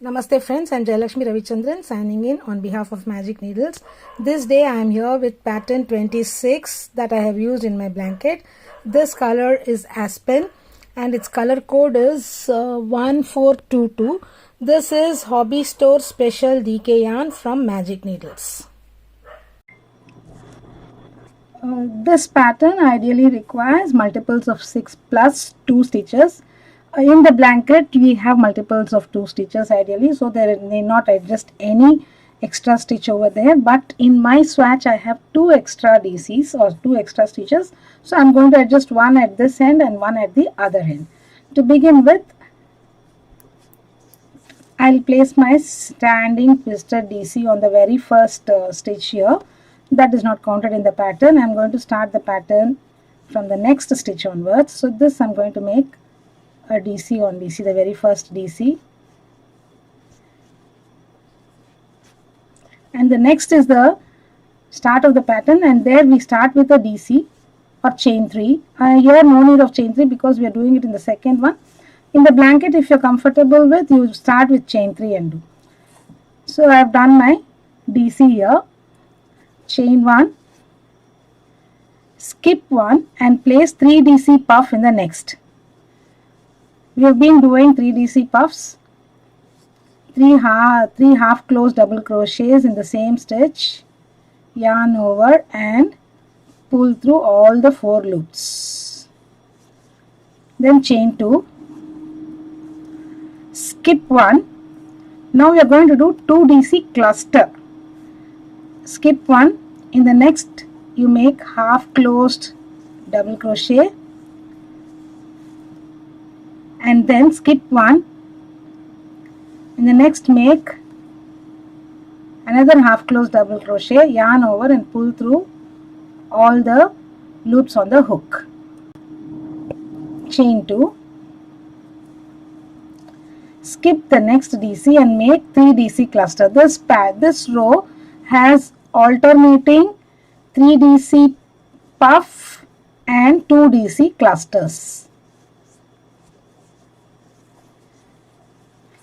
Namaste friends, I am Jayalakshmi Ravichandran signing in on behalf of Magic Needles. This day I am here with pattern 26 that I have used in my blanket. This color is Aspen and its color code is 1422. This is Hobby Store Special DK yarn from Magic Needles. This pattern ideally requires multiples of 6 plus 2 stitches. In the blanket we have multiples of 2 stitches ideally, so there may not adjust any extra stitch over there, but in my swatch I have 2 extra DCs or 2 extra stitches, so I am going to adjust one at this end and one at the other end. To begin with, I will place my standing twisted DC on the very first stitch here. That is not counted in the pattern. I am going to start the pattern from the next stitch onwards. So this I am going to make a DC on DC, the very first DC, and the next is the start of the pattern, and there we start with a DC or chain 3. Here no need of chain 3 because we are doing it in the second one. In the blanket, if you are comfortable with, you start with chain 3 and do. So I have done my DC here, chain 1, skip 1 and place 3 DC puff in the next. We have been doing 3 DC puffs, 3 half closed double crochets in the same stitch, yarn over and pull through all the 4 loops. Then chain 2, skip 1. Now we are going to do 2 DC cluster. Skip 1, in the next you make half closed double crochet, and then skip 1, in the next make another half closed double crochet, yarn over and pull through all the loops on the hook. Chain 2, skip the next DC and make 3 DC cluster. This row has alternating 3 DC puff and 2 DC clusters.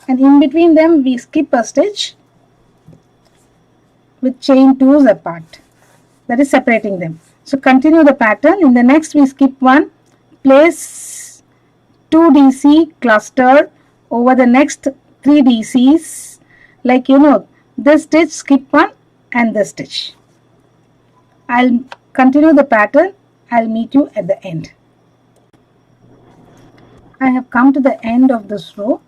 And in between them we skip a stitch with chain 2s apart, that is separating them. So continue the pattern. In the next we skip 1, place 2 DC cluster over the next 3 DCs, like this stitch, skip 1 and this stitch. I'll continue the pattern. I'll meet you at the end. I have come to the end of this row.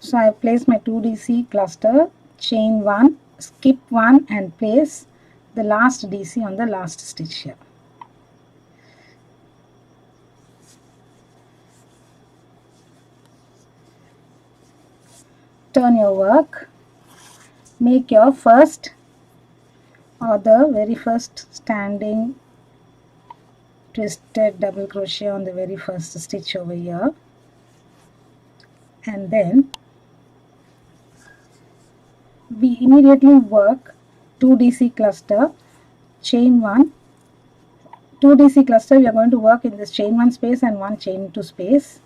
So I have placed my 2 DC cluster, chain 1, skip 1 and place the last DC on the last stitch here. Turn your work, make your first or the very first standing twisted double crochet on the very first stitch over here, and then we immediately work 2 DC cluster, chain 1, 2 DC cluster. We are going to work in this chain 1 space and 1 chain 2 space.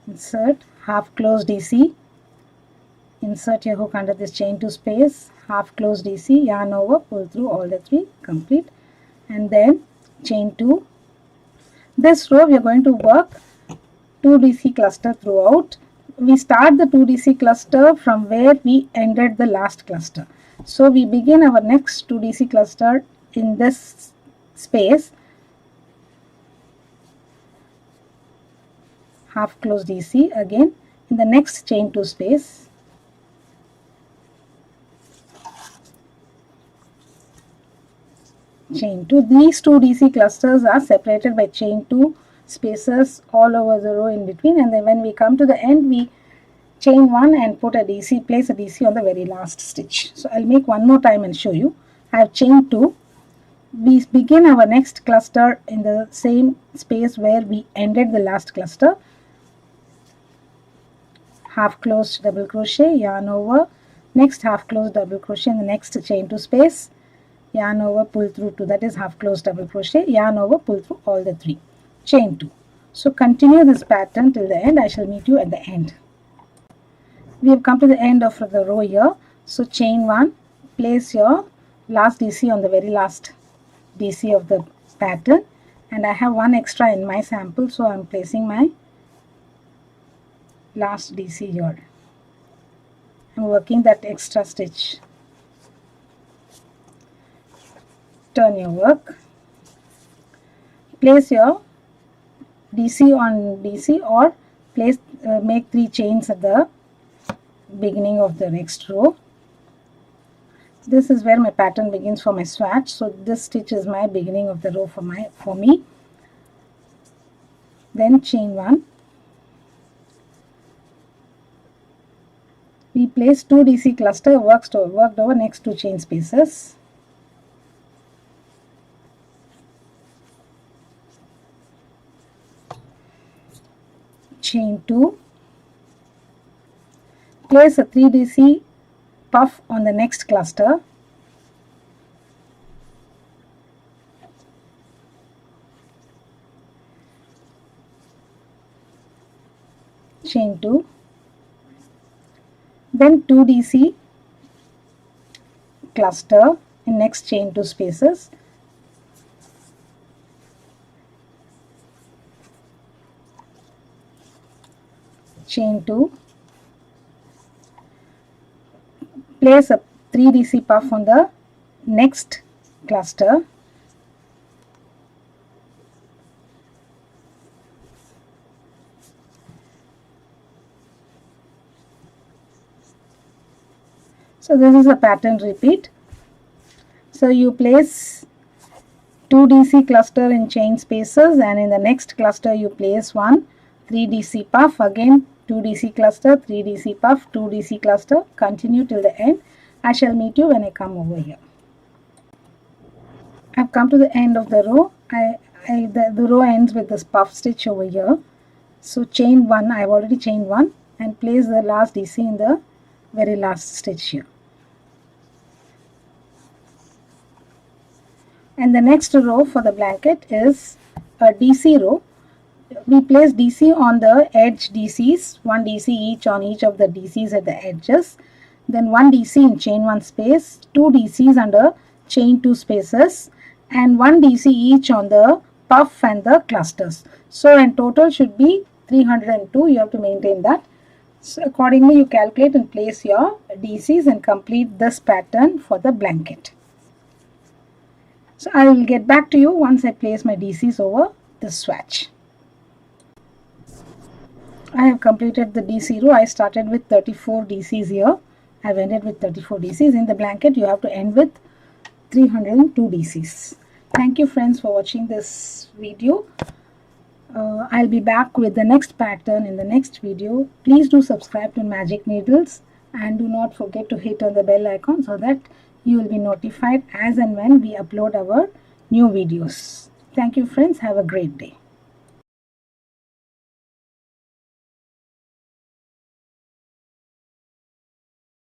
Insert half closed DC, insert your hook under this chain 2 space, half closed DC, yarn over, pull through all the 3, complete, and then chain 2. This row we are going to work 2 DC cluster throughout. We start the 2 DC cluster from where we ended the last cluster. So we begin our next 2 DC cluster in this space, half closed DC again in the next chain 2 space, chain 2. These 2 DC clusters are separated by chain 2 spaces all over the row in between, and then when we come to the end we chain 1 and put a DC, place a DC on the very last stitch. So I'll make one more time and show you. I have chain 2. We begin our next cluster in the same space where we ended the last cluster, half closed double crochet, yarn over, next half closed double crochet in the next chain 2 space, yarn over, pull through 2, that is half closed double crochet, yarn over, pull through all the 3, chain 2. So continue this pattern till the end. I shall meet you at the end. we have come to the end of the row here. So chain 1, place your last DC on the very last DC of the pattern, and I have one extra in my sample, so I am placing my last DC here. I am working that extra stitch. Turn your work, place your DC on DC, or place make 3 chains at the beginning of the next row. This is where my pattern begins for my swatch, so this stitch is my beginning of the row for me. Then chain 1, we place 2 DC cluster worked over next 2 chain spaces. Chain 2, place a 3 DC puff on the next cluster. Chain 2, then 2 DC cluster in next chain 2 spaces. Chain 2, place a 3 DC puff on the next cluster. So this is a pattern repeat. So you place 2 DC cluster in chain spaces, and in the next cluster you place one 3 DC puff, again 2 DC cluster, 3 DC puff, 2 DC cluster, continue till the end. I shall meet you when I come over here. I have come to the end of the row. The row ends with this puff stitch over here. So chain 1, I have already chained 1, and place the last DC in the very last stitch here. And the next row for the blanket is a DC row. We place DC on the edge DCs, 1 DC each on each of the DCs at the edges, then 1 DC in chain 1 space, 2 DCs under chain 2 spaces, and 1 DC each on the puff and the clusters. So in total should be 302. You have to maintain that. So accordingly you calculate and place your DCs and complete this pattern for the blanket. So I will get back to you once I place my DCs over the swatch. I have completed the DC row. I started with 34 DCs here. I have ended with 34 DCs. In the blanket you have to end with 302 DCs. Thank you friends for watching this video. I'll be back with the next pattern in the next video. Please do subscribe to Magic Needles and do not forget to hit on the bell icon so that you will be notified as and when we upload our new videos. Thank you friends. Have a great day.